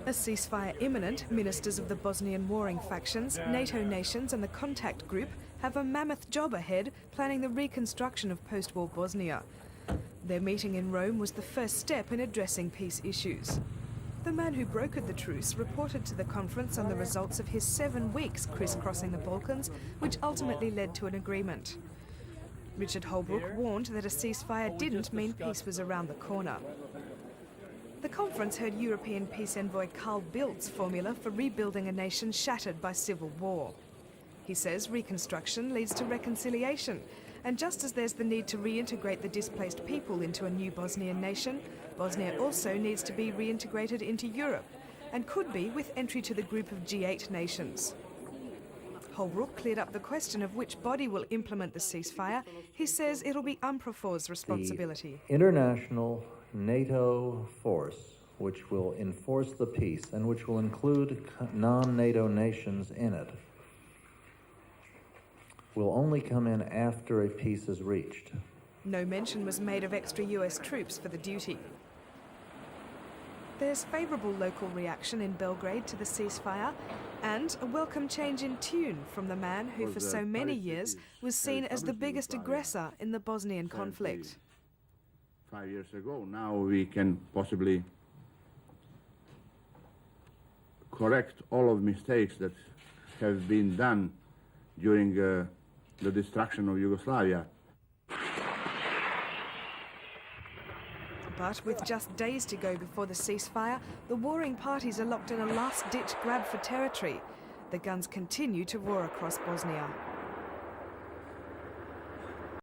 A ceasefire imminent, ministers of the Bosnian warring factions, NATO nations and the contact group have a mammoth job ahead planning the reconstruction of post-war Bosnia. Their meeting in Rome was the first step in addressing peace issues. The man who brokered the truce reported to the conference on the results of his 7 weeks crisscrossing the Balkans, which ultimately led to an agreement. Richard Holbrooke warned that a ceasefire didn't mean peace was around the corner. The conference heard European peace envoy Bildt's formula for rebuilding a nation shattered by civil war. He says reconstruction leads to reconciliation, and just as there's the need to reintegrate the displaced people into a new Bosnian nation, Bosnia also needs to be reintegrated into Europe, and could be with entry to the group of G8 nations. Holbrooke cleared up the question of which body will implement the ceasefire. He says it'll be UNPROFOR's responsibility. The international NATO force, which will enforce the peace and which will include non-NATO nations in it, will only come in after a peace is reached. No mention was made of extra US troops for the duty. There's favourable local reaction in Belgrade to the ceasefire and a welcome change in tune from the man who for so many years was seen as the biggest aggressor in the Bosnian conflict. 5 years ago, now we can possibly correct all of mistakes that have been done during the destruction of Yugoslavia. But with just days to go before the ceasefire, the warring parties are locked in a last-ditch grab for territory. The guns continue to roar across Bosnia.